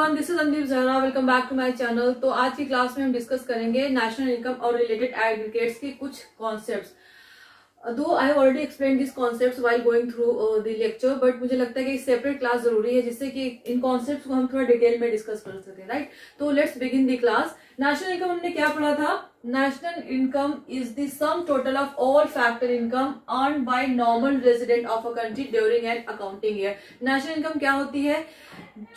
Everyone, this is Sandeep Zahra. Welcome back to my channel. तो आज की क्लास में हम डिस्कस करेंगे नेशनल इनकम और रिलेटेड एग्रीगेट्स के कुछ concepts. Though I have already explain this concepts while going through the lecture, but मुझे लगता है कि सेपरेट क्लास जरूरी है जिससे कि इन कॉन्सेप्ट्स को हम थोड़ा डिटेल में डिस्कस कर सकें, राइट। तो let's begin the class. National income हमने क्या पढ़ा था? National income is the sum total of all factor income earn by normal resident of a country during an accounting year. National income क्या होती है?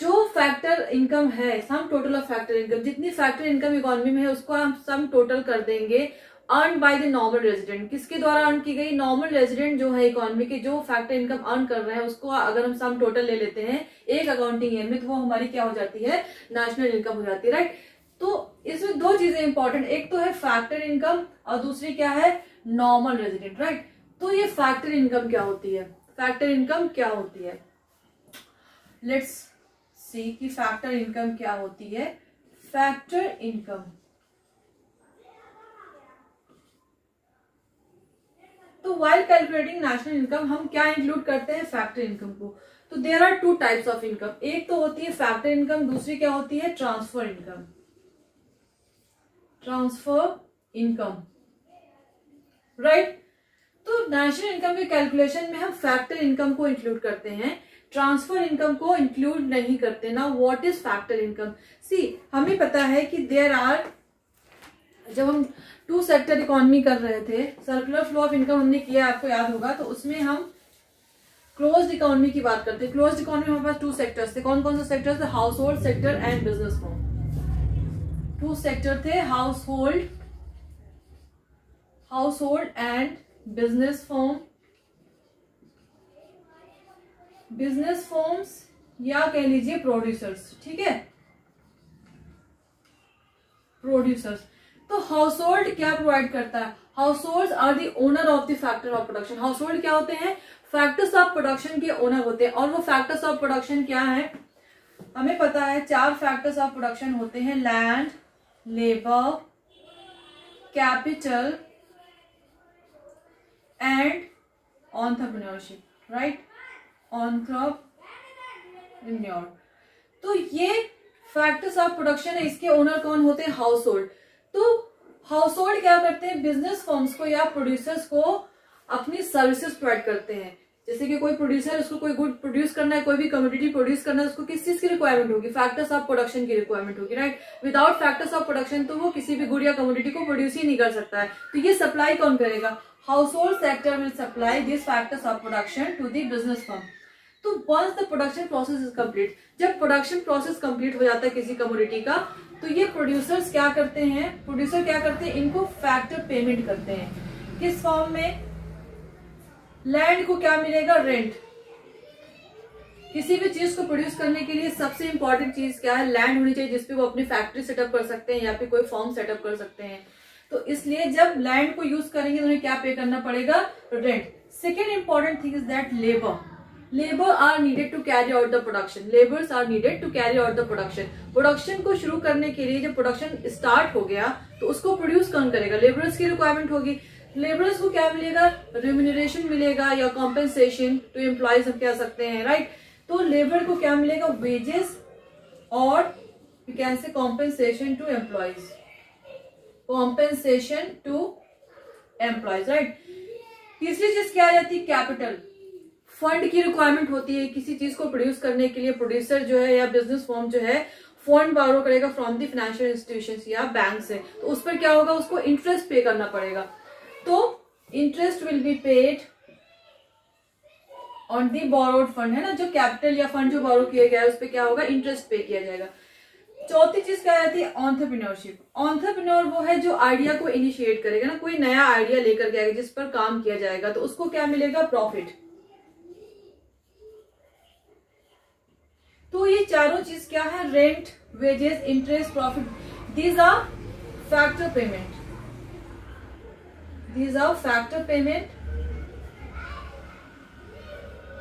जो फैक्टर इनकम है, सम total of factor income, जितनी फैक्टर इनकम इकोनॉमी में है उसको हम सम टोटल कर देंगे earn by the normal resident. किसके द्वारा अर्न की गई? नॉर्मल रेजिडेंट जो है इकोनॉमी के, जो फैक्टर इनकम अर्न कर रहे हैं उसको अगर हम सम टोटल ले लेते हैं एक अकाउंटिंग ईयर में, तो वो हमारी क्या हो जाती है? नेशनल इनकम हो जाती है, राइट। तो इसमें दो चीजें इंपॉर्टेंट, एक तो है फैक्टर इनकम और दूसरी क्या है? Normal resident, right. तो ये फैक्टर इनकम क्या होती है? फैक्टर इनकम क्या होती है? लेट्स सी कि फैक्टर इनकम क्या होती है। फैक्टर इनकम, तो व्हाइल कैलकुलेटिंग नेशनल इनकम हम क्या इंक्लूड करते हैं? फैक्टर इनकम को। तो there are two types of income, एक तो होती है फैक्टर इनकम, दूसरी क्या होती है? Transfer income. Transfer income, right. तो नेशनल इनकम के कैलकुलेशन में हम फैक्टर इनकम को इंक्लूड करते हैं, ट्रांसफर इनकम को इंक्लूड नहीं करते ना। What is factor income? See, हमें पता है कि देयर आर, जब हम टू सेक्टर इकोनॉमी कर रहे थे, सर्कुलर फ्लो ऑफ इनकम हमने किया, आपको याद होगा, तो उसमें हम क्लोज्ड इकोनॉमी की बात करते हैं। क्लोज्ड इकोनॉमी में हमारे पास टू सेक्टर्स थे। कौन कौन से सेक्टर्स थे? Household sector and business firm. Two sector थे, household and business firm. Business firms या कह लीजिए प्रोड्यूसर्स, ठीक है, प्रोड्यूसर्स। तो हाउस होल्ड क्या प्रोवाइड करता है? Household are the owner of the factor of production. Household क्या होते हैं? फैक्टर्स ऑफ प्रोडक्शन के ओनर होते हैं। और वो फैक्टर्स ऑफ प्रोडक्शन क्या है? हमें पता है चार फैक्टर्स ऑफ प्रोडक्शन होते हैं: land, labour, capital and entrepreneurship, right. Entrepreneur. तो ये फैक्टर्स ऑफ प्रोडक्शन है, इसके ओनर कौन होते हैं? House hold. तो हाउस होल्ड क्या करते हैं? बिजनेस फर्म्स को या प्रोड्यूसर्स को अपनी सर्विसेज प्रोवाइड करते हैं। जैसे कि कोई प्रोड्यूसर, उसको कोई गुड प्रोड्यूस करना है, कोई भी कमोडिटी प्रोड्यूस करना है, उसको किस चीज की रिक्वायरमेंट होगी? फैक्टर्स ऑफ प्रोडक्शन की रिक्वायरमेंट होगी, right. Without factors of production तो वो किसी भी गुड या कमोडिटी को प्रोड्यूस ही नहीं कर सकता है। तो ये सप्लाई कौन करेगा? Household sector will supply this factors of production to the business firm. तो once the production process is complete, जब प्रोडक्शन प्रोसेस कंप्लीट हो जाता है किसी कमोडिटी का, तो ये प्रोड्यूसर्स क्या करते हैं? प्रोड्यूसर क्या करते हैं? इनको फैक्टर पेमेंट करते हैं। किस फॉर्म में? लैंड को क्या मिलेगा? रेंट। किसी भी चीज को प्रोड्यूस करने के लिए सबसे इंपॉर्टेंट चीज क्या है? लैंड होनी चाहिए, जिसपे वो अपनी फैक्ट्री सेटअप कर सकते हैं या फिर कोई फॉर्म सेटअप कर सकते हैं। तो इसलिए जब लैंड को यूज करेंगे तो उन्हें क्या पे करना पड़ेगा? Rent. Second important thing is that labour. Labour are needed to carry out the production. Labours are needed to carry out the production. Production को शुरू करने के लिए, जब प्रोडक्शन स्टार्ट हो गया तो उसको प्रोड्यूस कौन करेगा? लेबर्स की रिक्वायरमेंट होगी। लेबर्स को क्या मिलेगा? रेम्यूनरेशन मिलेगा या कॉम्पेंसेशन टू एम्प्लॉयज हम कह सकते हैं, राइट। तो लेबर को क्या मिलेगा? वेजेस और we can say compensation to employees. Compensation to employees, right. तीसरी चीज क्या आ जाती है? कैपिटल। फंड की रिक्वायरमेंट होती है किसी चीज को प्रोड्यूस करने के लिए। प्रोड्यूसर जो है या बिजनेस फर्म जो है फंड बारो करेगा फ्रॉम द फाइनेंशियल इंस्टीट्यूशंस या बैंक से। तो उस पर क्या होगा? उसको इंटरेस्ट पे करना पड़ेगा। तो interest will be paid on the borrowed fund, है ना। जो कैपिटल या फंड जो बोरो किया गया है उस पर क्या होगा? इंटरेस्ट पे किया जाएगा। चौथी चीज क्या आती है? एंटरप्रेन्योरशिप। एंटरप्रेन्योर वो है जो आइडिया को इनिशिएट करेगा ना, कोई नया आइडिया लेकर के आएगा जिस पर काम किया जाएगा, तो उसको क्या मिलेगा? प्रॉफिट। तो ये चारों चीज क्या है? Rent, wages, interest, profit, these are factor payment. These are factor payment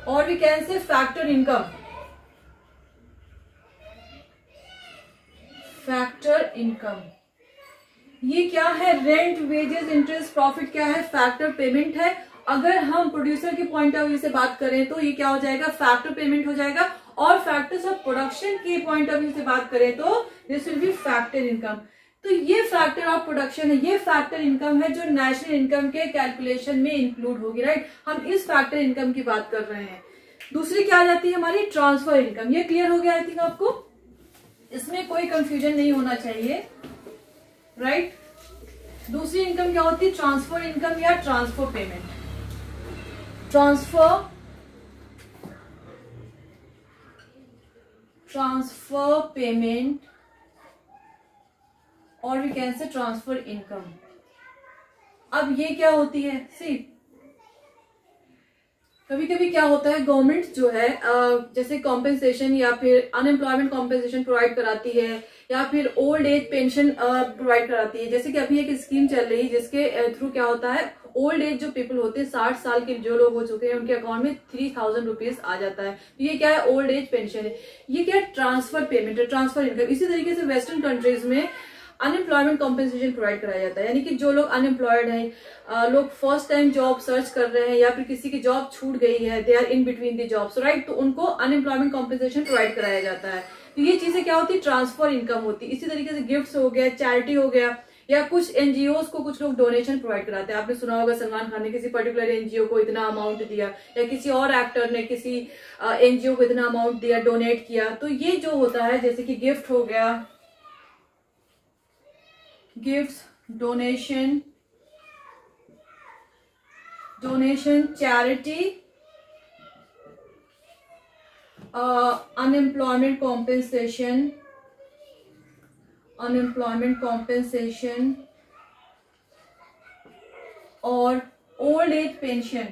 or we can say factor income. Factor income ये क्या है? रेंट, वेजेस, इंटरेस्ट, प्रॉफिट क्या है? फैक्टर पेमेंट है। अगर हम प्रोड्यूसर के पॉइंट ऑफ व्यू से बात करें तो ये क्या हो जाएगा? फैक्टर पेमेंट हो जाएगा। और फैक्टर्स ऑफ प्रोडक्शन के पॉइंट ऑफ व्यू से बात करें तो this will be factor income. तो ये फैक्टर ऑफ प्रोडक्शन है, ये फैक्टर इनकम है जो नेशनल इनकम के कैलकुलेशन में इंक्लूड होगी, राइट। हम इस फैक्टर इनकम की बात कर रहे हैं। दूसरी क्या आ जाती है हमारी ट्रांसफर इनकम। ये क्लियर हो गया आई थिंक आपको, इसमें कोई कंफ्यूजन नहीं होना चाहिए, राइट। दूसरी इनकम क्या होती है? ट्रांसफर इनकम या ट्रांसफर पेमेंट। ट्रांसफर पेमेंट और we can say transfer income. अब ये क्या होती है? सी कभी कभी क्या होता है, गवर्नमेंट जो है जैसे कॉम्पेंसेशन या फिर अनएम्प्लॉयमेंट कॉम्पेंसेशन प्रोवाइड कराती है या फिर ओल्ड एज पेंशन प्रोवाइड कराती है। जैसे कि अभी एक स्कीम चल रही है जिसके थ्रू क्या होता है, ओल्ड एज जो पीपल होते हैं 60 साल के जो लोग हो चुके हैं उनके अकाउंट में 3000 रुपीज आ जाता है। तो ये क्या है? ओल्ड एज पेंशन है। ये क्या है? ट्रांसफर पेमेंट है, ट्रांसफर इनकम। इसी तरीके से वेस्टर्न कंट्रीज में अनएम्प्लॉयमेंट कॉम्पेंसेशन प्रोवाइड कराया जाता है, यानी कि जो लोग अनएम्प्लॉयड हैं, लोग फर्स्ट टाइम जॉब सर्च कर रहे हैं या फिर किसी की जॉब छूट गई है, they are in between the jobs, right, तो उनको अनएम्प्लॉयमेंट कॉम्पेंसेशन प्रोवाइड कराया जाता है। तो ये चीजें क्या होती है? ट्रांसफर इनकम होती है। इसी तरीके से गिफ्ट्स हो गया, चैरिटी हो गया, या कुछ एनजीओस को कुछ लोग डोनेशन प्रोवाइड कराते हैं। आपने सुना होगा सलमान खान ने किसी पर्टिकुलर एनजीओ को इतना अमाउंट दिया, या किसी और एक्टर ने किसी एनजीओ को इतना अमाउंट दिया, डोनेट किया। तो ये जो होता है जैसे कि गिफ्ट हो गया, gifts, donation, charity, unemployment compensation और ओल्ड एज पेंशन।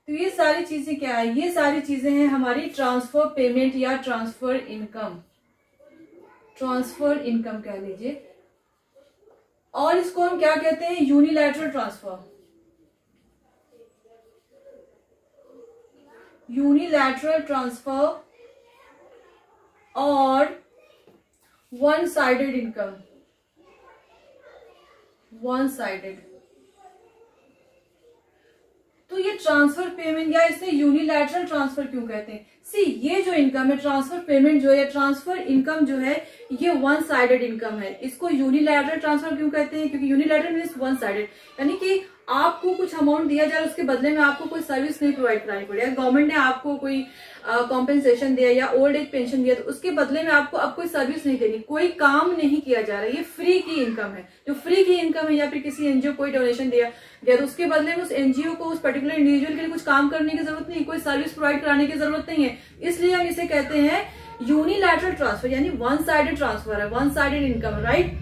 तो ये सारी चीजें क्या है? ये सारी चीजें हैं हमारी ट्रांसफर पेमेंट या ट्रांसफर इनकम कह लीजिए। और इसको हम क्या कहते हैं? यूनिलैटरल ट्रांसफर और वन साइडेड इनकम। तो ये ट्रांसफर पेमेंट या इसे यूनिलैटरल ट्रांसफर क्यों कहते हैं? सी ये जो इनकम है, ट्रांसफर पेमेंट जो है, ट्रांसफर इनकम जो है, ये वन साइडेड इनकम है। इसको यूनिलैटरल ट्रांसफर क्यों कहते हैं? क्योंकि यूनिलैटरल मीन्स वन साइडेड, यानी कि आपको कुछ अमाउंट दिया जाए, उसके बदले में आपको कोई सर्विस नहीं प्रोवाइड करानी पड़े। गवर्नमेंट ने आपको कोई कॉम्पेंसेशन दिया या ओल्ड एज पेंशन दिया, तो उसके बदले में आपको अब कोई सर्विस नहीं देनी, कोई काम नहीं किया जा रहा है। ये फ्री की इनकम है, जो फ्री की इनकम है। या फिर किसी एनजीओ कोई डोनेशन दिया गया तो उसके बदले में उस एनजीओ को, उस पर्टिकुलर इंडिविजुअल के लिए कुछ काम करने की जरूरत नहीं, कोई सर्विस प्रोवाइड कराने की जरूरत नहीं है। इसलिए हम इसे कहते हैं यूनिलैटरल ट्रांसफर, यानी वन साइडेड ट्रांसफर है, वन साइडेड इनकम, राइट।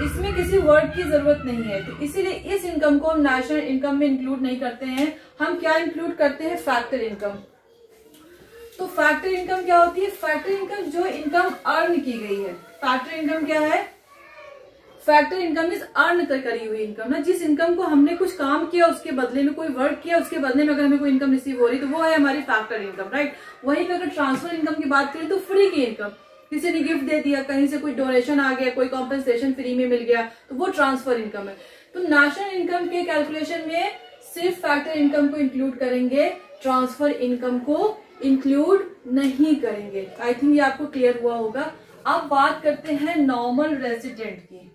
इसमें किसी वर्ड की जरूरत नहीं है। तो इसीलिए इस इनकम को हम नेशनल इनकम में इंक्लूड नहीं करते हैं। हम क्या इंक्लूड करते हैं? Factor income. तो फैक्टर इनकम क्या होती है? फैक्टर इनकम जो इनकम अर्न की गई है। फैक्टर इनकम क्या है? फैक्टर इनकम इज अर्न करी हुई इनकम ना, जिस इनकम को हमने कुछ काम किया, उसके बदले में कोई वर्क किया, उसके बदले में अगर हमें कोई इनकम रिसीव हो रही तो वो है हमारी फैक्टर इनकम, राइट। वहीं पे अगर ट्रांसफर इनकम की बात करें तो फ्री की इनकम, किसी ने गिफ्ट दे दिया, कहीं से कोई डोनेशन आ गया, कोई कॉम्पेंसेशन फ्री में मिल गया, तो वो ट्रांसफर इनकम है। तो नेशनल इनकम के कैलकुलेशन में सिर्फ फैक्टर इनकम को इंक्लूड करेंगे, ट्रांसफर इनकम को इंक्लूड नहीं करेंगे। आई थिंक ये आपको क्लियर हुआ होगा। अब बात करते हैं नॉर्मल रेजिडेंट की।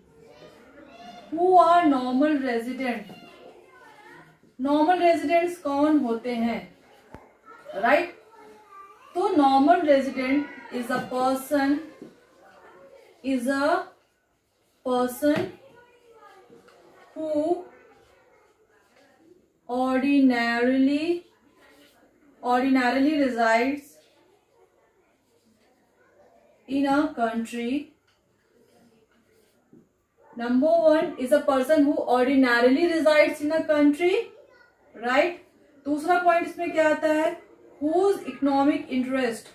Who are normal resident? Normal residents कौन होते हैं, राइट? तो normal resident is a person who ordinarily resides in a country. Number one is a person who ordinarily resides in a country, right? दूसरा point इसमें क्या आता है? whose economic interest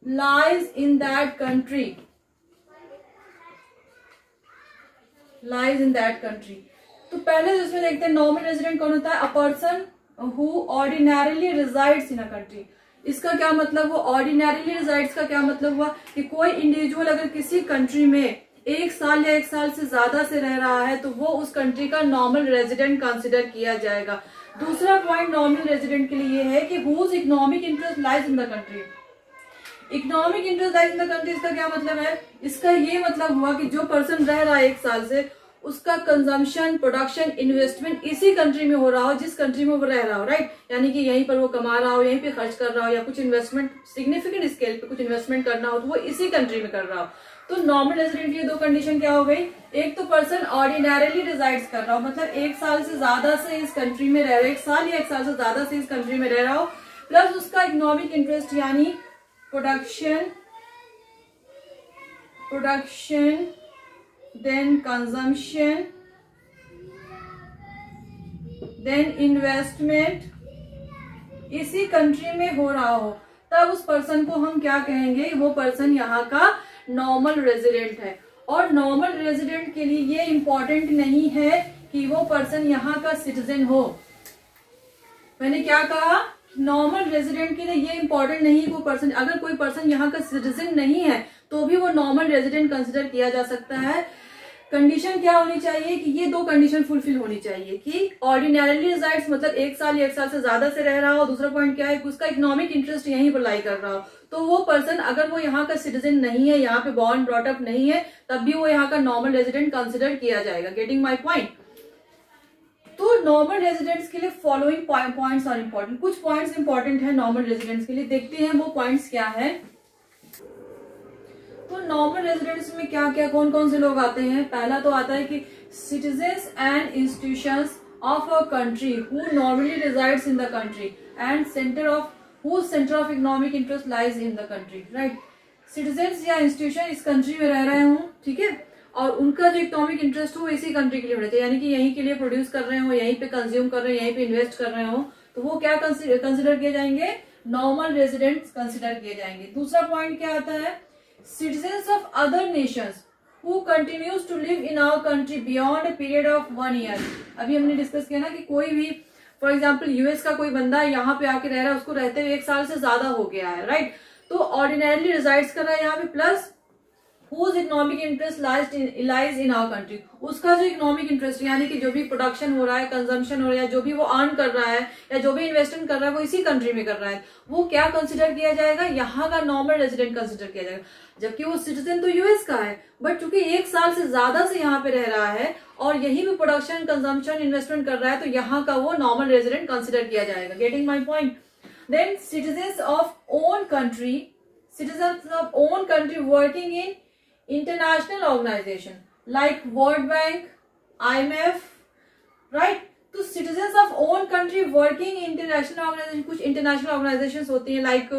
lies in that country. तो पहले जो इसमें देखते हैं नॉर्मल रेजिडेंट कौन होता है? A person who ordinarily resides in a country. इसका क्या मतलब हुआ? ऑर्डिनरीली रिजाइड्स का क्या मतलब हुआ कि कोई इंडिविजुअल अगर किसी कंट्री में 1 साल या 1 साल से ज्यादा से रह रहा है तो वो उस कंट्री का नॉर्मल रेजिडेंट कंसिडर किया जाएगा। दूसरा पॉइंट नॉर्मल रेजिडेंट के लिए है कि whose economic interest lies in the country. Economic interest lies in the country, इसका क्या मतलब है? इसका ये मतलब हुआ कि जो पर्सन रह रहा है 1 साल से, उसका कंजम्पशन, प्रोडक्शन, इन्वेस्टमेंट इसी कंट्री में हो रहा हो जिस कंट्री में वो रह रहा हो, राइट। यानी कि यहीं पर वो कमा रहा हो, यहीं पे खर्च कर रहा हो, या कुछ इन्वेस्टमेंट सिग्निफिकेंट स्केल पे कुछ इन्वेस्टमेंट करना हो तो वो इसी कंट्री में कर रहा हो। तो नॉर्मल रेजिडेंट की 2 कंडीशन क्या हो गई? एक तो पर्सन ऑर्डिनरीली रिजाइड्स कर रहा हो, मतलब 1 साल से ज्यादा से इस कंट्री में रह रहा है, 1 साल या 1 साल से ज्यादा से इस कंट्री में रह रहा हो, प्लस उसका इकोनॉमिक इंटरेस्ट यानी production, then consumption, then investment इसी कंट्री में हो रहा हो, तब उस पर्सन को हम क्या कहेंगे? वो पर्सन यहाँ का नॉर्मल रेजिडेंट है। और नॉर्मल रेजिडेंट के लिए ये इंपॉर्टेंट नहीं है कि वो पर्सन यहाँ का सिटीजन हो। मैंने क्या कहा? नॉर्मल रेजिडेंट के लिए ये इंपॉर्टेंट नहीं है वो पर्सन, अगर कोई पर्सन यहाँ का सिटीजन नहीं है तो भी वो नॉर्मल रेजिडेंट कंसिडर किया जा सकता है। कंडीशन क्या होनी चाहिए कि ये 2 कंडीशन फुलफिल होनी चाहिए कि ऑर्डिनरीली रिजाइड्स मतलब 1 साल या 1 साल से ज्यादा से रह रहा हो। दूसरा पॉइंट क्या है कि उसका इकोनॉमिक इंटरेस्ट यहीं पर लाई कर रहा हो। तो वो पर्सन अगर वो यहाँ का सिटीजन नहीं है, यहाँ पे बॉर्न ब्रॉट अप नहीं है, तब भी वो यहाँ का नॉर्मल रेजिडेंट कंसिडर किया जाएगा। Getting my point? तो नॉर्मल रेजिडेंट्स के लिए फॉलोइंग पॉइंट्स आर इंपॉर्टेंट। कुछ पॉइंट्स इंपॉर्टेंट है नॉर्मल रेजिडेंट्स के लिए, देखते हैं वो पॉइंट्स क्या है। तो नॉर्मल रेजिडेंट्स में क्या क्या कौन कौन से लोग आते हैं? पहला तो आता है कि citizens and institutions of a country who normally resides in the country and centre of economic interest lies in the country, right. Citizens या इंस्टीट्यूशन इस कंट्री में रह रहे हों, ठीक है, और उनका जो इकोनॉमिक इंटरेस्ट हो इसी कंट्री के लिए होना चाहिए, यानी कि यहीं के लिए प्रोड्यूस कर रहे हो, यहीं पे कंज्यूम कर रहे हो, यहीं पे इन्वेस्ट कर रहे हो, तो वो क्या कंसिडर किए जाएंगे? नॉर्मल रेजिडेंट्स कंसिडर किए जाएंगे। दूसरा पॉइंट क्या आता है? Citizens of other Nations who continues to live in our country beyond a period of 1 year। अभी हमने डिस्कस किया ना कि कोई भी फॉर एग्जाम्पल यूएस का कोई बंदा यहाँ पे आके रह रहा है, उसको रहते हुए 1 साल से ज्यादा हो गया है, राइट। तो ऑर्डिनरीली रिजाइड्स कर रहा है यहाँ पे, plus whose economic interest lies in our country, उसका जो इकोनॉमिक इंटरेस्ट यानी कि जो भी प्रोडक्शन हो रहा है, कंजम्पशन हो रहा है, जो भी वो अर्न कर रहा है या जो भी इन्वेस्टमेंट कर रहा है वो इसी कंट्री में कर रहा है, वो क्या कंसिडर किया जाएगा? यहाँ का नॉर्मल रेजिडेंट कंसिडर किया जाएगा। जबकि वो सिटीजन तो यूएस का है, बट चूंकि 1 साल से ज्यादा से यहाँ पे रह रहा है और यही भी प्रोडक्शन, कंजम्पशन, इन्वेस्टमेंट कर रहा है, तो यहाँ का वो नॉर्मल रेजिडेंट कंसिडर किया जाएगा। Getting my point? Then citizens of own country working in international organization like World Bank, IMF, right? तो citizens of own country working in international organization, कुछ international organizations होती हैं like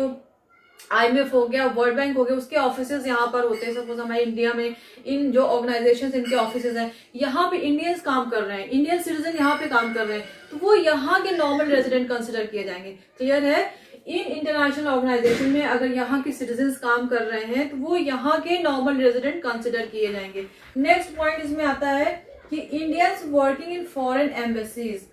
IMF हो गया, world bank हो गया, उसके offices यहाँ पर होते हैं। सपोज हमारे इंडिया में इन जो ऑर्गेनाइजेशंस इनके ऑफिसेज हैं, यहाँ पे इंडियंस काम कर रहे हैं, इंडियन सिटीजन यहाँ पे काम कर रहे हैं, तो वो यहाँ के नॉर्मल रेजिडेंट कंसिडर किए जाएंगे। क्लियर है? इन इंटरनेशनल ऑर्गेनाइजेशन में अगर यहाँ के सिटीजन्स काम कर रहे हैं तो वो यहाँ के नॉर्मल रेजिडेंट कंसिडर किए जाएंगे। नेक्स्ट पॉइंट इसमें आता है कि Indians working in foreign embassies.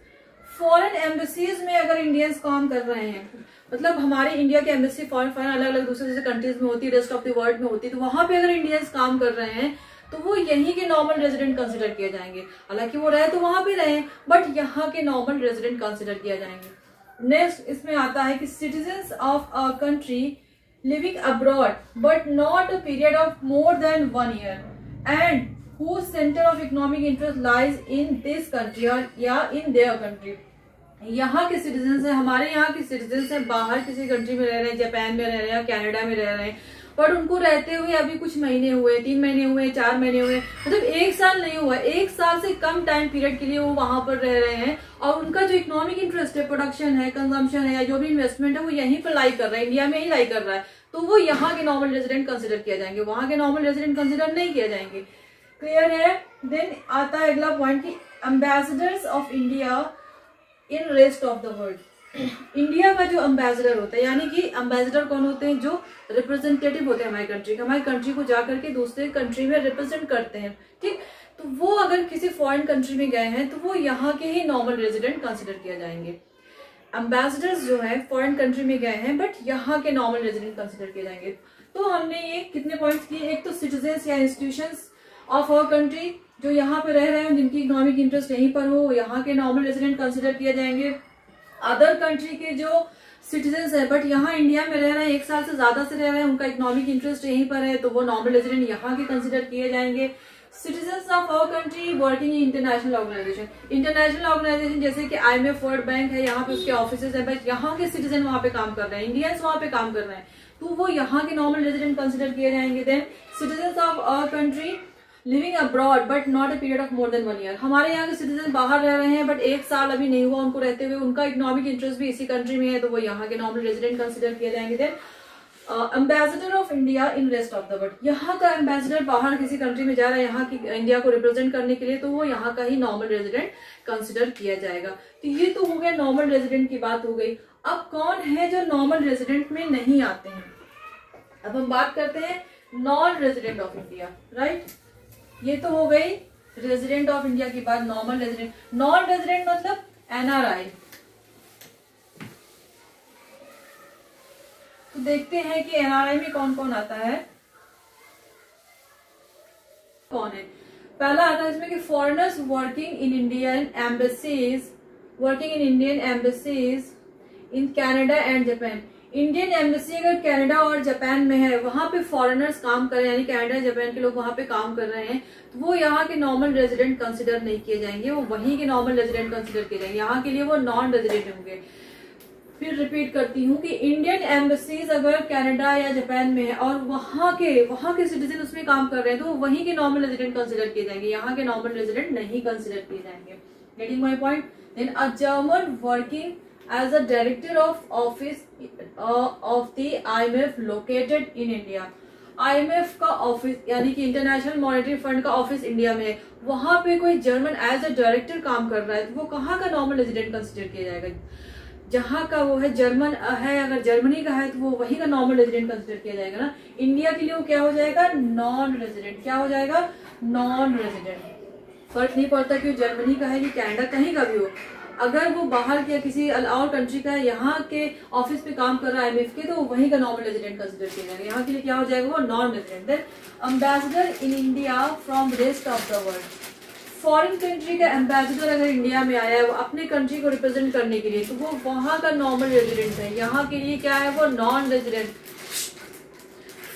Foreign embassies में अगर इंडियंस काम कर रहे हैं, मतलब हमारे इंडिया के एम्बेसी फॉरेन अलग अलग दूसरे कंट्रीज में होती है, रेस्ट ऑफ द वर्ल्ड में होती है, तो वहां पे अगर इंडियंस काम कर रहे हैं तो वो यहीं के नॉर्मल रेजिडेंट कंसिडर किए जाएंगे। हालांकि वो रहे तो वहां पे रहे, बट यहाँ के नॉर्मल रेजिडेंट कंसिडर किया जाएंगे। नेक्स्ट इसमें आता है कि citizens of a country living abroad but not a period of more than 1 year and whose center of economic interest lies in this country or या in their country। यहाँ के citizens हैं, हमारे यहाँ के सिटीजन्स हैं, बाहर किसी कंट्री में रह रहे हैं, जापान में रह रहे हैं, कनाडा में रह रहे हैं, बट उनको रहते हुए अभी कुछ महीने हुए, 3 महीने हुए, 4 महीने हुए, मतलब 1 साल नहीं हुआ, 1 साल से कम टाइम पीरियड के लिए वो वहां पर रह रहे हैं और उनका जो इकोनॉमिक इंटरेस्ट है, प्रोडक्शन है, कंजम्पशन है या जो भी इन्वेस्टमेंट है वो यहीं पर लाई कर रहा है, इंडिया में ही लाई कर रहा है, तो वो यहाँ के नॉर्मल रेजिडेंट कंसिडर किया जाएंगे, वहां के नॉर्मल रेजिडेंट कंसिडर नहीं किया जाएंगे। क्लियर है? देन आता है अगला पॉइंट की ambassadors of India in rest of the world. India का जो एम्बेसडर होता है, यानी कि एम्बेसडर कौन होते हैं? जो रिप्रेजेंटेटिव होते हैं हमारी कंट्री के, हमारी कंट्री को जाकर के दूसरे कंट्री में रिप्रेजेंट करते हैं, ठीक। तो वो अगर किसी फॉरेन कंट्री में गए हैं तो वो यहाँ के ही नॉर्मल रेजिडेंट कंसिडर किया जाएंगे। एम्बेसडर्स जो है फॉरेन कंट्री में गए हैं बट यहाँ के नॉर्मल रेजिडेंट कंसिडर किए जाएंगे। तो हमने ये कितने पॉइंट्स किए, एक तो सिटीजन्स या इंस्टीट्यूशंस ऑफ अवर कंट्री जो यहाँ पे रह रहे हैं, जिनकी इकोनॉमिक इंटरेस्ट यहीं पर हो, यहाँ के नॉर्मल रेजिडेंट कंसिडर किए जाएंगे। अदर कंट्री के जो सिटीजन्स है बट यहाँ इंडिया में रह रहे हैं, 1 साल से ज्यादा से रह रहे हैं, उनका इकोनॉमिक इंटरेस्ट यहीं पर है, तो वो नॉर्मल रेजिडेंट यहाँ के कंसिडर किए जाएंगे। Citizens of our country working in international organisation, international organisation जैसे कि IMF, वर्ल्ड बैंक है, यहाँ पे उसके ऑफिसेज है, बट यहाँ के सिटीजन वहाँ पे काम कर रहे हैं, इंडियंस वहाँ पे काम कर रहे हैं, तो वो यहाँ के नॉर्मल रेजिडेंट कंसिडर किए जाएंगे। Then citizens of our country living abroad but not a period of more than 1 year, हमारे यहाँ के सिटीजन बाहर रह रहे हैं बट 1 साल अभी नहीं हुआ उनको रहते हुए, उनका इकोनॉमिक इंटरेस्ट भी इसी कंट्री में है, तो वो यहाँ के नॉर्मल रेजिडेंट कंसिडर किए जाएंगे। Then ambassador of India in rest of the world, यहाँ का एम्बेसडर बाहर किसी कंट्री में जा रहा है यहाँ की इंडिया को रिप्रेजेंट करने के लिए, तो वो यहाँ का ही नॉर्मल रेजिडेंट कंसिडर किया जाएगा। तो ये तो हो गया नॉर्मल रेजिडेंट की बात हो गई। अब कौन है जो नॉर्मल रेजिडेंट में नहीं आते हैं, अब हम बात करते हैं non resident of India, right. ये तो हो गई रेजिडेंट ऑफ इंडिया की बात, नॉर्मल रेजिडेंट। नॉन रेजिडेंट मतलब NRI। तो देखते हैं कि NRI में कौन कौन आता है, कौन है। पहला आता है इसमें कि foreigners working in Indian embassies, working in Indian embassies in Canada and Japan. Indian embassy अगर कनाडा और जापान में है, वहां पे फॉरेनर्स काम कर रहे हैं, यानी कनाडा जापान के लोग वहां पे काम कर रहे हैं, तो वो यहाँ के नॉर्मल रेजिडेंट कंसिडर नहीं किए जाएंगे, वो वहीं के नॉर्मल रेजिडेंट कंसिडर किए जाएंगे, यहाँ के लिए वो नॉन रेजिडेंट होंगे। फिर रिपीट करती हूँ कि इंडियन एम्बेसीज अगर कनाडा या जापान में है और वहां के सिटीजन उसमें काम कर रहे हैं, तो वहीं के नॉर्मल रेजिडेंट कंसिडर किए जाएंगे, यहाँ के नॉर्मल रेजिडेंट नहीं कंसिडर किए जाएंगे। Getting my point. Then a German working as a director of office of the IMF located in India, IMF का ऑफिस यानी कि इंटरनेशनल मॉनेटरी फंड का ऑफिस इंडिया में है, वहां पे कोई जर्मन एज अ डायरेक्टर काम कर रहा है, तो वो कहाँ का नॉर्मल रेजिडेंट कंसिडर किया जाएगा, जहां का वो है जर्मन है, अगर जर्मनी का है तो वो वही का नॉर्मल रेजिडेंट कंसिडर किया जाएगा ना। इंडिया के लिए वो क्या हो जाएगा, नॉन रेजिडेंट। क्या हो जाएगा, नॉन रेजिडेंट। फर्क नहीं पड़ता कि वो जर्मनी का है कि कनाडा, कहीं का भी हो, अगर वो बाहर के किसी और कंट्री का यहाँ के ऑफिस पे काम कर रहा है IMF के, तो वहीं का नॉर्मल रेजिडेंट कंसिडर किया जाएगा, यहाँ के लिए क्या हो जाएगा, वो non resident. Then ambassador in India from rest of the world, foreign country का एम्बेसडर अगर इंडिया में आया है वो अपने कंट्री को रिप्रेजेंट करने के लिए, तो वो वहां का नॉर्मल रेजिडेंट है, यहाँ के लिए क्या है, वो नॉन रेजिडेंट।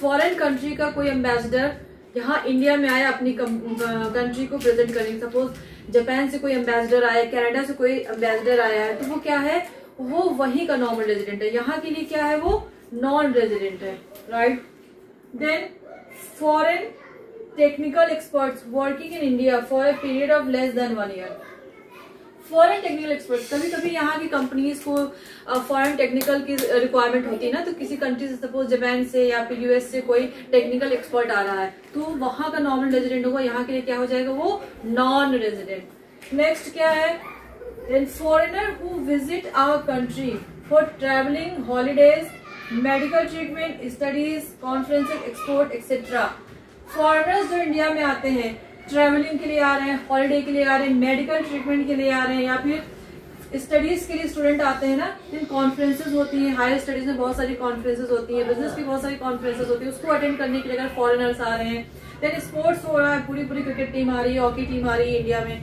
फॉरेन कंट्री का कोई एम्बेसडर यहाँ इंडिया में आया अपनी कंट्री को प्रेजेंट करने, सपोज जापान से कोई एम्बेसडर आया, कनाडा से कोई एम्बेसडर आया है, तो वो क्या है, वो वहीं का नॉर्मल रेजिडेंट है, यहाँ के लिए क्या है, वो नॉन रेजिडेंट है, right. Then foreign technical experts working in India for a period of less than 1 year. Foreign technical experts, कभी कभी यहाँ की कंपनीज को फॉरेन टेक्निकल की रिक्वायरमेंट होती है ना, तो किसी कंट्री से सपोज जापान से या फिर US से कोई टेक्निकल एक्सपर्ट आ रहा है, तो वहां का नॉर्मल रेजिडेंट होगा, यहाँ के लिए क्या हो जाएगा, वो नॉन रेजिडेंट। नेक्स्ट क्या है, then foreigner who visit our country for travelling, holidays, medical treatment, studies, conferences, export etcetera. Foreigners जो इंडिया में आते हैं, ट्रैवलिंग के लिए आ रहे हैं, हॉलिडे के लिए आ रहे हैं, मेडिकल ट्रीटमेंट के लिए आ रहे हैं, या फिर स्टडीज के लिए स्टूडेंट आते हैं ना, जिन कॉन्फ्रेंसेज होती हैं, हायर स्टडीज में बहुत सारी कॉन्फ्रेंसेज होती है, बिजनेस की बहुत सारी कॉन्फ्रेंसेज होती है, उसको अटेंड करने के लिए अगर फॉरेनर्स आ रहे हैं। देन स्पोर्ट्स हो रहा है, पूरी क्रिकेट टीम आ रही है, हॉकी टीम आ रही है इंडिया में,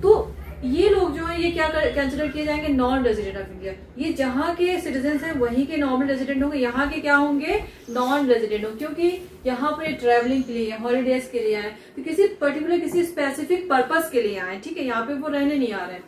तो ये लोग जो है ये क्या कंसिडर किए जाएंगे, नॉन रेजिडेंट ऑफ इंडिया। ये जहाँ के सिटीजन हैं वहीं के नॉर्मल रेजिडेंट होंगे, यहाँ के क्या होंगे, नॉन रेजिडेंट होंगे, क्योंकि यहाँ पर ट्रैवलिंग के लिए, हॉलीडेज के लिए आए, तो किसी पर्टिकुलर किसी स्पेसिफिक पर्पस के लिए आए, ठीक है, यहाँ पे वो रहने नहीं आ रहे हैं,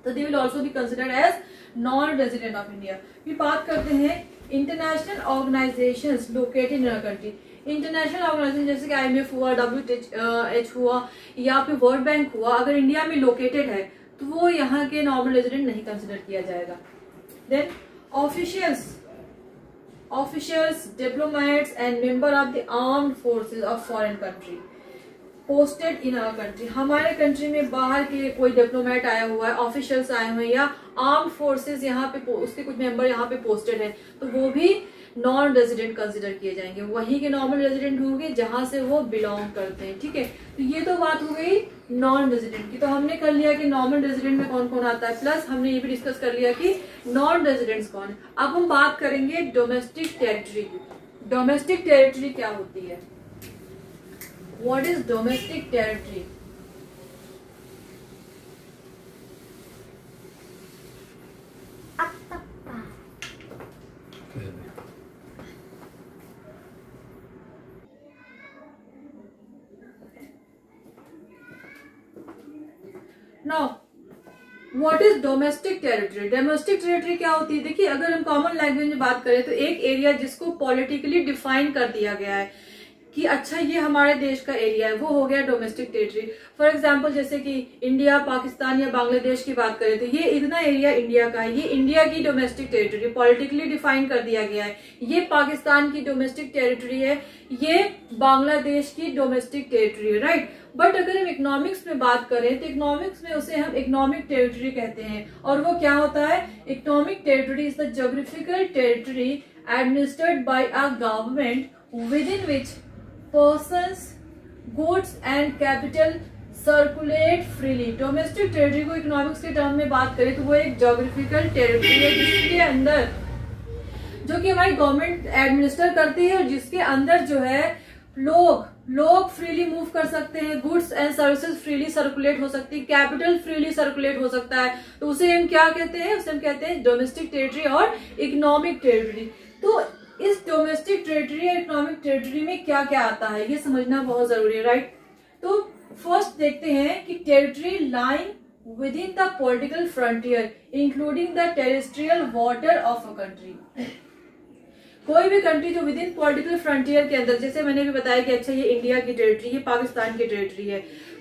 तो they will also be considered as non resident of India. फिर बात करते हैं international organisations located in our country. International organisation जैसे कि IMF हुआ, WH हुआ या फिर वर्ल्ड बैंक हुआ, अगर इंडिया में लोकेटेड है तो वो यहाँ के नॉर्मल रेजिडेंट नहीं कंसिडर किया जाएगा। Then officials, diplomats and member of the armed forces of foreign country posted in our country. हमारे कंट्री में बाहर के कोई डिप्लोमेट आया हुआ है, ऑफिशियल्स आए हुए हैं, या आर्म्ड फोर्सेज यहाँ पे उसके कुछ मेंबर यहाँ पे पोस्टेड है, तो वो भी नॉन रेजिडेंट कंसिडर किए जाएंगे, वहीं के नॉर्मल रेजिडेंट होंगे जहां से वो बिलोंग करते हैं। ठीक है, तो ये तो बात हो गई नॉन रेजिडेंट की। तो हमने कर लिया कि नॉर्मल रेजिडेंट में कौन कौन आता है, प्लस हमने ये भी डिस्कस कर लिया कि नॉन रेजिडेंट्स कौन है। अब हम बात करेंगे डोमेस्टिक टेरिटरी की। डोमेस्टिक टेरिटरी क्या होती है? What is domestic territory? Now what is domestic territory? Domestic territory क्या होती है? देखिए, अगर हम कॉमन लैंग्वेज में बात करें तो एक एरिया जिसको पॉलिटिकली डिफाइन कर दिया गया है कि अच्छा ये हमारे देश का एरिया है, वो हो गया डोमेस्टिक टेरिटरी। फॉर एग्जांपल जैसे कि इंडिया, पाकिस्तान या बांग्लादेश की बात करें तो ये इतना एरिया इंडिया का है, ये इंडिया की डोमेस्टिक टेरिटरी पॉलिटिकली डिफाइन कर दिया गया है। ये पाकिस्तान की डोमेस्टिक टेरिटरी है, ये बांग्लादेश की डोमेस्टिक टेरिटरी है, राइट। बट अगर हम इकोनॉमिक्स में बात करें तो इकोनॉमिक्स में उसे हम इकोनॉमिक टेरिटरी कहते हैं। और वो क्या होता है? Economic territory is the geographical territory administered by a government with in which persons, goods and capital circulate freely। Domestic territory को इकोनॉमिक्स के टर्म में बात करें तो वो एक ज्योग्राफिकल टेरिटरी है जिसके अंदर, जो कि हमारी गवर्नमेंट एडमिनिस्टर करती है और जिसके अंदर जो है लोग फ्रीली मूव कर सकते हैं, goods and services freely circulate हो सकती है, कैपिटल फ्रीली सर्कुलेट हो सकता है। तो उसे हम क्या कहते हैं? उसे हम कहते हैं डोमेस्टिक टेरिटरी और इकोनॉमिक टेरिटरी। तो इस डोमेस्टिक टेरिटरी या इकोनॉमिक टेरिटरी में क्या क्या आता है ये समझना बहुत जरूरी है, राइट। तो फर्स्ट देखते हैं कि territory lying with in the political frontier including the terrestrial water of a country. कोई भी कंट्री जो विद इन पॉलिटिकल फ्रंटियर के अंदर, जैसे मैंने भी बताया कि अच्छा ये इंडिया की टेरिटरी, ये पाकिस्तान की टेरिटरी है,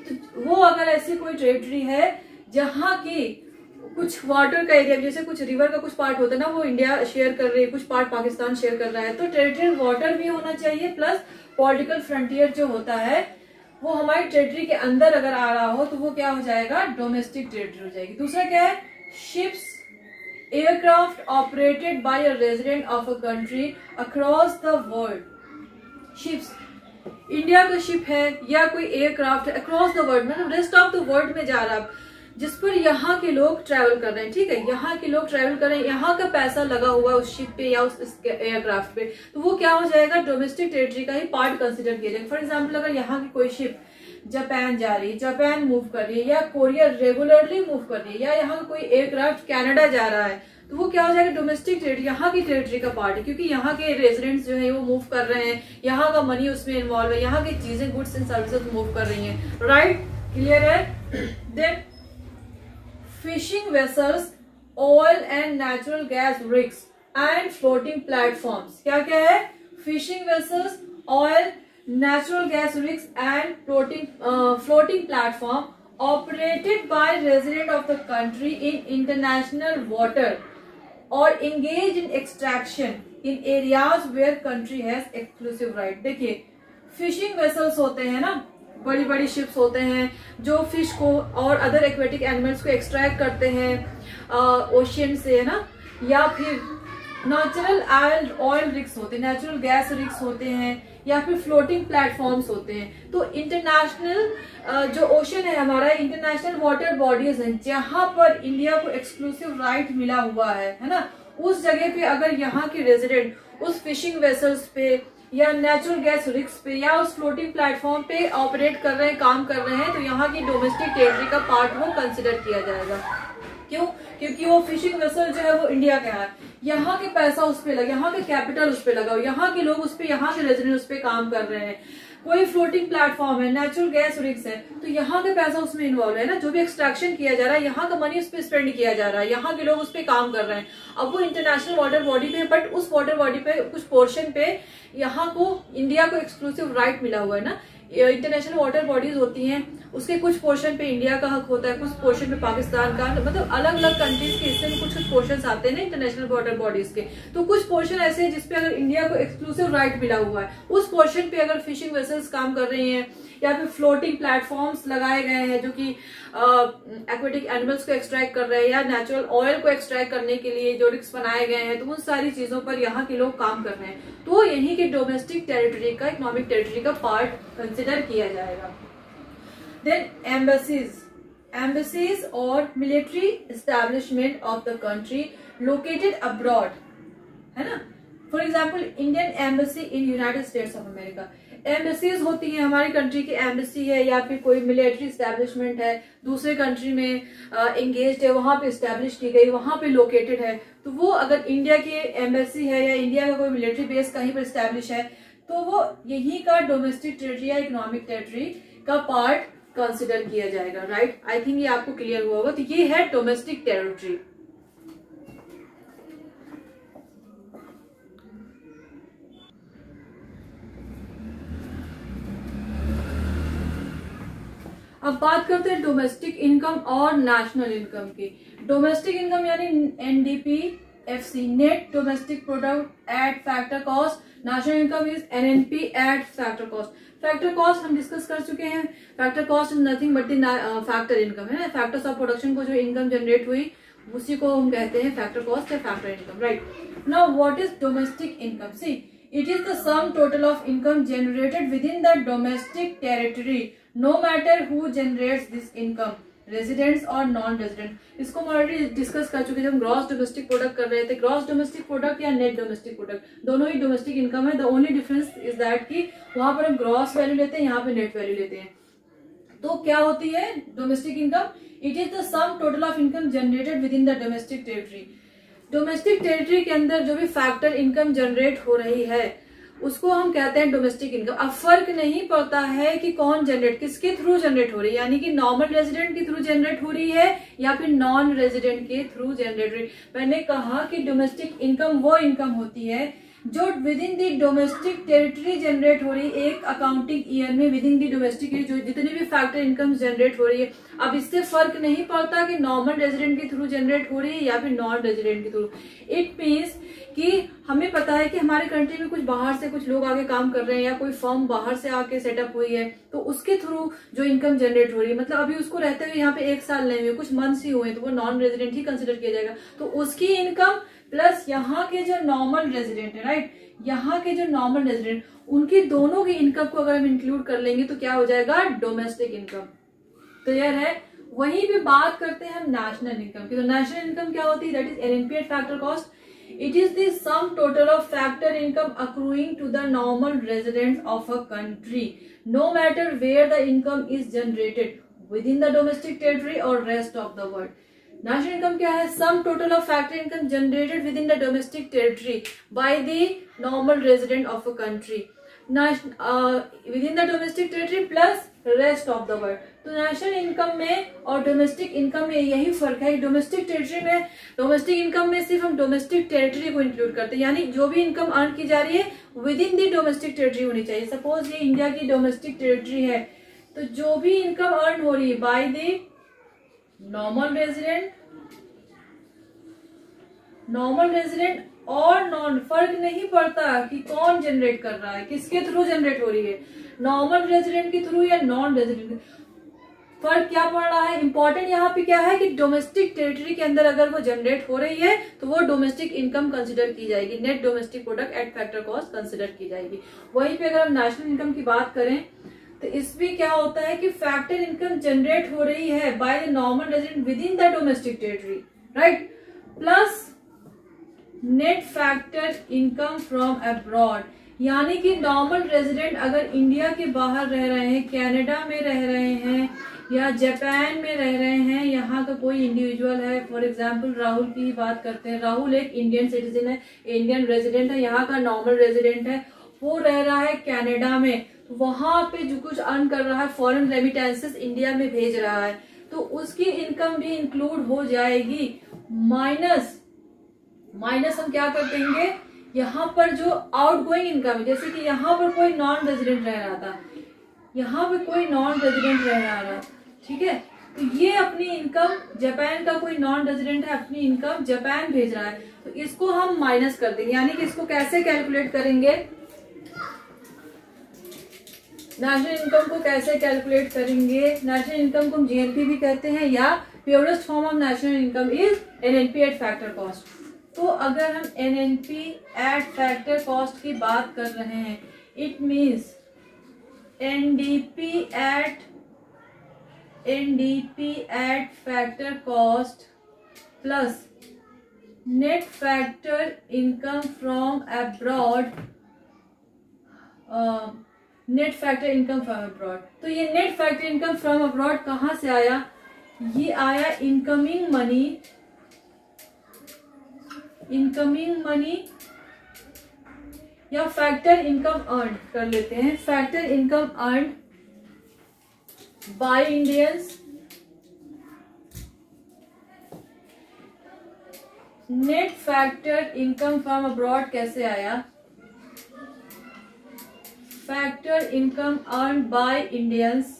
तो वो अगर ऐसी कोई टेरिटरी है जहां की कुछ वाटर का एरिया, जैसे कुछ रिवर का कुछ पार्ट होता है ना, वो इंडिया शेयर कर रही है, कुछ पार्ट पाकिस्तान शेयर कर रहा है, तो टेरिटरियल वाटर भी होना चाहिए, प्लस पॉलिटिकल फ्रंटियर जो होता है वो हमारी टेरिटरी के अंदर अगर आ रहा हो तो वो क्या हो जाएगा? डोमेस्टिक टेरिटरी हो जाएगी। दूसरा क्या है? Ships, aircraft operated by a resident of a country across the world. Ships, India का शिप है या कोई एयरक्राफ्ट है अक्रॉस द वर्ल्ड, मतलब रेस्ट ऑफ द वर्ल्ड में जा रहा है, जिस पर यहाँ के लोग ट्रैवल कर रहे हैं। ठीक है, यहाँ के लोग ट्रैवल कर रहे हैं, यहाँ का पैसा लगा हुआ है उस शिप पे या उस एयरक्राफ्ट पे, तो वो क्या हो जाएगा? डोमेस्टिक टेरिटरी का ही पार्ट कंसिडर किया जाएगा। फॉर एग्जाम्पल अगर यहाँ की कोई शिप जापान जा रही है, जापान मूव कर रही है, या कोरिया रेगुलरली मूव कर रही है, या यहाँ कोई एयरक्राफ्ट कनाडा जा रहा है, तो वो क्या हो जाएगा? डोमेस्टिक टेरिटरी, यहाँ की टेरिटरी का पार्ट है, क्योंकि यहाँ के रेजिडेंट्स जो है वो मूव कर रहे हैं, यहाँ का मनी उसमें इन्वॉल्व है, यहाँ की चीजें, गुड्स एंड सर्विसेज मूव कर रही है, राइट। क्लियर है? Then fishing vessels, oil and natural gas rigs and floating platforms। क्या क्या है? fishing vessels, oil, natural gas rigs and floating platform operated by resident of the country in international water or engaged in extraction in areas where country has exclusive right। देखिए, fishing vessels होते हैं ना, बड़ी बड़ी ships होते हैं जो fish को और अदर एक्वेटिक एनिमल्स को एक्सट्रैक्ट करते हैं ओशियन से, है ना, या फिर नेचुरल ऑयल रिग्स होते हैं, नेचुरल गैस रिग्स होते हैं, या फिर फ्लोटिंग प्लेटफॉर्म्स होते हैं। तो इंटरनेशनल जो ओशन है हमारा, इंटरनेशनल वाटर बॉडीज हैं जहां पर इंडिया को एक्सक्लूसिव राइट मिला हुआ है ना, उस जगह पे अगर यहाँ के रेजिडेंट उस फिशिंग वेसल्स पे या नेचुरल गैस रिग्स पे या उस फ्लोटिंग प्लेटफॉर्म पे ऑपरेट कर रहे हैं, काम कर रहे हैं, तो यहाँ की डोमेस्टिक टेरिटरी का पार्ट वो कंसिडर किया जाएगा। क्यों? क्योंकि वो फिशिंग वेसल जो है वो इंडिया का है, यहाँ के पैसा उस पे लगा, यहाँ के कैपिटल उस पे लगा, यहाँ के लोग उस पे, यहाँ के रेजिडेंट उस पे काम कर रहे हैं। कोई फ्लोटिंग प्लेटफॉर्म है, नेचुरल गैस रिग्स है, तो यहाँ के पैसा उसमें इन्वॉल्व है ना, जो भी एक्सट्रैक्शन किया जा रहा है, यहाँ का मनी उस पर स्पेंड किया जा रहा है, यहाँ के लोग उस पर काम कर रहे हैं। अब वो इंटरनेशनल वाटर बॉडी पे, बट उस वाटर बॉडी पे कुछ पोर्शन पे यहाँ को, इंडिया को एक्सक्लूसिव राइट मिला हुआ है ना। इंटरनेशनल वाटर बॉडीज होती हैं, उसके कुछ पोर्शन पे इंडिया का हक होता है, कुछ पोर्शन पे पाकिस्तान का, मतलब अलग अलग कंट्रीज के हिस्से में कुछ कुछ पोर्शन आते हैं ना इंटरनेशनल वाटर बॉडीज के। तो कुछ पोर्शन ऐसे हैं जिसपे अगर इंडिया को एक्सक्लूसिव राइट मिला हुआ है, उस पोर्शन पे अगर फिशिंग वेसल्स काम कर रही हैं या फिर फ्लोटिंग प्लेटफॉर्म्स लगाए गए हैं जो कि एक्वेटिक एनिमल्स को एक्सट्रैक्ट कर रहे हैं या नेचुरल ऑयल को एक्सट्रैक्ट करने के लिए जो रिक्स बनाए गए हैं, तो उन सारी चीजों पर यहाँ के लोग काम कर रहे हैं, तो यहीं के डोमेस्टिक टेरिटरी का, इकोनॉमिक टेरिटरी का पार्ट कंसिडर किया जाएगा। Then embassies or military establishment of the country located abroad, है ना। For example Indian embassy in United states of America, embassies होती हैं, हमारी कंट्री की एम्बेसी है या फिर कोई मिलिट्री स्टैब्लिशमेंट है दूसरे कंट्री में एंगेज्ड है, वहां पे स्टैब्लिश की गई, वहां पे लोकेटेड है, तो वो अगर इंडिया की एम्बेसी है या इंडिया का कोई मिलिट्री बेस कहीं पर स्टैब्लिश है तो वो यही का डोमेस्टिक टेरिटरी या इकोनॉमिक टेरिटरी का पार्ट कंसिडर किया जाएगा, राइट। आई थिंक ये आपको क्लियर हुआ होगा। तो ये है डोमेस्टिक टेरिटरी। अब बात करते हैं डोमेस्टिक इनकम और नेशनल इनकम की। डोमेस्टिक इनकम यानी NDP-FC, net domestic product at factor cost. National income is NNP eight factor cost. Factor cost हम डिस्कस कर चुके हैं। Factor cost is nothing but the factor income, है ना। Factors of production को जो इनकम जनरेट हुई उसी को हम कहते हैं फैक्टर कॉस्ट या factor income, right. Now what is domestic income? See, it is the sum total of income generated within the domestic territory no matter who generates this income, residents और non resident. इसको हम already discuss कर चुके जब हम gross domestic product कर रहे थे। ग्रॉस डोमेस्टिक प्रोडक्ट या नेट डोमेस्टिक प्रोडक्ट दोनों ही डोमेस्टिक इनकम है। The only difference is that कि वहां पर हम ग्रॉस वैल्यू लेते हैं, यहाँ पे नेट वैल्यू लेते हैं। तो क्या होती है domestic income? It is the sum total of income generated within the domestic territory. Domestic territory के अंदर जो भी फैक्टर इनकम जनरेट हो रही है उसको हम कहते हैं डोमेस्टिक इनकम। अब फर्क नहीं पड़ता है कि कौन जनरेट, किसके थ्रू जनरेट हो रही है, यानी कि नॉर्मल रेजिडेंट के थ्रू जनरेट हो रही है या फिर नॉन रेजिडेंट के थ्रू जनरेट हो रही है। मैंने कहा कि डोमेस्टिक इनकम वो इनकम होती है जो with in the domestic territory generate हो रही है एक अकाउंटिंग ईयर में। विद इन दी डोमेस्टिक जो जितनी भी फैक्टर इनकम जनरेट हो रही है, अब इससे फर्क नहीं पड़ता कि नॉर्मल रेजिडेंट के थ्रू जनरेट हो रही है या फिर नॉन रेजिडेंट के थ्रू। इट मीन्स कि हमें पता है कि हमारे कंट्री में कुछ बाहर से कुछ लोग आके काम कर रहे हैं या कोई फर्म बाहर से आके सेटअप हुई है, तो उसके थ्रू जो इनकम जनरेट हो रही है, मतलब अभी उसको रहते हुए यहाँ पे 1 साल नहीं हुए, कुछ मंथ्स ही हुए, तो वो नॉन रेजिडेंट ही कंसिडर किया जाएगा। तो उसकी इनकम प्लस यहाँ के जो नॉर्मल रेजिडेंट है, राइट, यहाँ के जो नॉर्मल रेजिडेंट, उनकी दोनों की इनकम को अगर हम इंक्लूड कर लेंगे तो क्या हो जाएगा? Domestic income. क्लियर है? वहीं पे बात करते हैं हम नेशनल इनकम की। तो नेशनल इनकम क्या होती है? That is NNP eight factor cost. It is the sum total of factor income accruing to the normal residents of a country, no matter where the income is generated, within the domestic territory or rest of the world. National income क्या है? Sum total of factor income generated within the domestic territory by the normal resident of a country. Within the domestic territory plus rest of the world. तो national income में और domestic income में यही फर्क है। Domestic territory में, domestic income में सिर्फ हम डोमेस्टिक टेरिटरी को इंक्लूड करते हैं, यानी जो भी इनकम अर्न की जा रही है with in the domestic territory होनी चाहिए। सपोज ये इंडिया की डोमेस्टिक टेरिटरी है, तो जो भी इनकम अर्न हो रही है बाय द नॉर्मल रेजिडेंट और नॉन, फर्क नहीं पड़ता कि कौन जनरेट कर रहा है, किसके थ्रू जनरेट हो रही है, नॉर्मल रेजिडेंट के थ्रू या नॉन रेजिडेंट। फर्क क्या पड़ रहा है? इंपॉर्टेंट यहाँ पे क्या है कि डोमेस्टिक टेरिटरी के अंदर अगर वो जनरेट हो रही है तो वो डोमेस्टिक इनकम कंसिडर की जाएगी, net domestic product at factor cost consider की जाएगी। वहीं पे अगर हम नेशनल इनकम की बात करें तो इसमें क्या होता है कि फैक्टर इनकम जनरेट हो रही है by the normal resident with in the domestic territory, right, plus net factor income from abroad, यानी कि नॉर्मल रेजिडेंट अगर इंडिया के बाहर रह रहे हैं, कनाडा में रह रहे हैं या जापान में रह रहे हैं, यहाँ का कोई इंडिविजुअल है, फॉर एग्जांपल राहुल की ही बात करते हैं। राहुल एक इंडियन सिटीजन है, इंडियन रेजिडेंट है, यहाँ का नॉर्मल रेजिडेंट है, वो रह रहा है कनाडा में, वहां पे जो कुछ अर्न कर रहा है फॉरेन रेमिटेंसेस इंडिया में भेज रहा है, तो उसकी इनकम भी इंक्लूड हो जाएगी। माइनस हम क्या कर देंगे? यहाँ पर जो आउटगोइंग इनकम है, जैसे कि यहाँ पर कोई नॉन रेजिडेंट रह रहा था, यहाँ पे कोई नॉन रेजिडेंट रह रहा था, ठीक है, तो ये अपनी इनकम, जापान का कोई नॉन रेजिडेंट है, अपनी इनकम जापान भेज रहा है, तो इसको हम माइनस कर देंगे। यानी कि इसको कैसे कैलकुलेट करेंगे? नेशनल इनकम को कैसे कैलकुलेट करेंगे? नेशनल इनकम को हम जीएनपी भी कहते हैं या purest form of national income is NNP eight factor cost. तो अगर हम एनएनपी एट फैक्टर कॉस्ट की बात कर रहे हैं, it means NDP at factor cost plus net factor income from abroad, net factor income from abroad. तो ये net factor income from abroad कहाँ से आया? ये आया इनकमिंग मनी या फैक्टर इनकम अर्न कर लेते हैं, factor income earn by Indians, net factor income from abroad कैसे आया? Factor income earn by Indians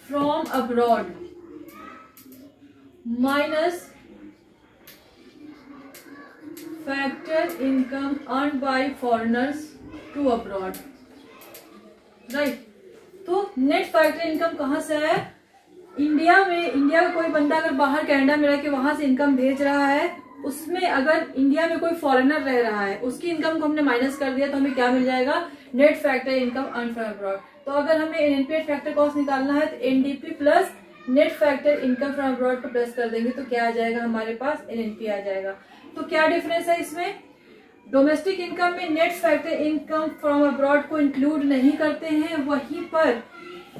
from abroad minus factor income earn by foreigners to abroad, right. तो net factor income कहाँ से आया? India का कोई बंदा अगर बाहर कनाडा में रह के वहां से इनकम भेज रहा है, उसमें अगर इंडिया में कोई फॉरेनर रह रहा है, उसकी इनकम को हमने माइनस कर दिया तो हमें क्या मिल जाएगा? Net factor income earn from abroad. तो अगर हमें एनएनपी एट फैक्टर कॉस्ट निकालना है तो NDP plus net factor income from abroad को प्लस कर देंगे तो क्या आ जाएगा? हमारे पास एनएनपी आ जाएगा। तो क्या डिफरेंस है इसमें? डोमेस्टिक इनकम में net factor income from abroad को इंक्लूड नहीं करते हैं, वहीं पर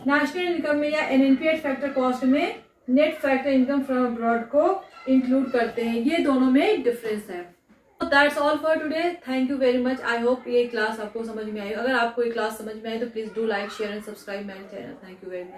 नेशनल इनकम में या एनएनपी एट फैक्टर कॉस्ट में net factor income from abroad को इंक्लूड करते हैं। ये दोनों में डिफरेंस है। तो that's all for today. Thank you very much. I hope ये क्लास आपको समझ में आई। अगर आपको ये क्लास समझ में आई तो please do like share and subscribe my channel. Thank you very much.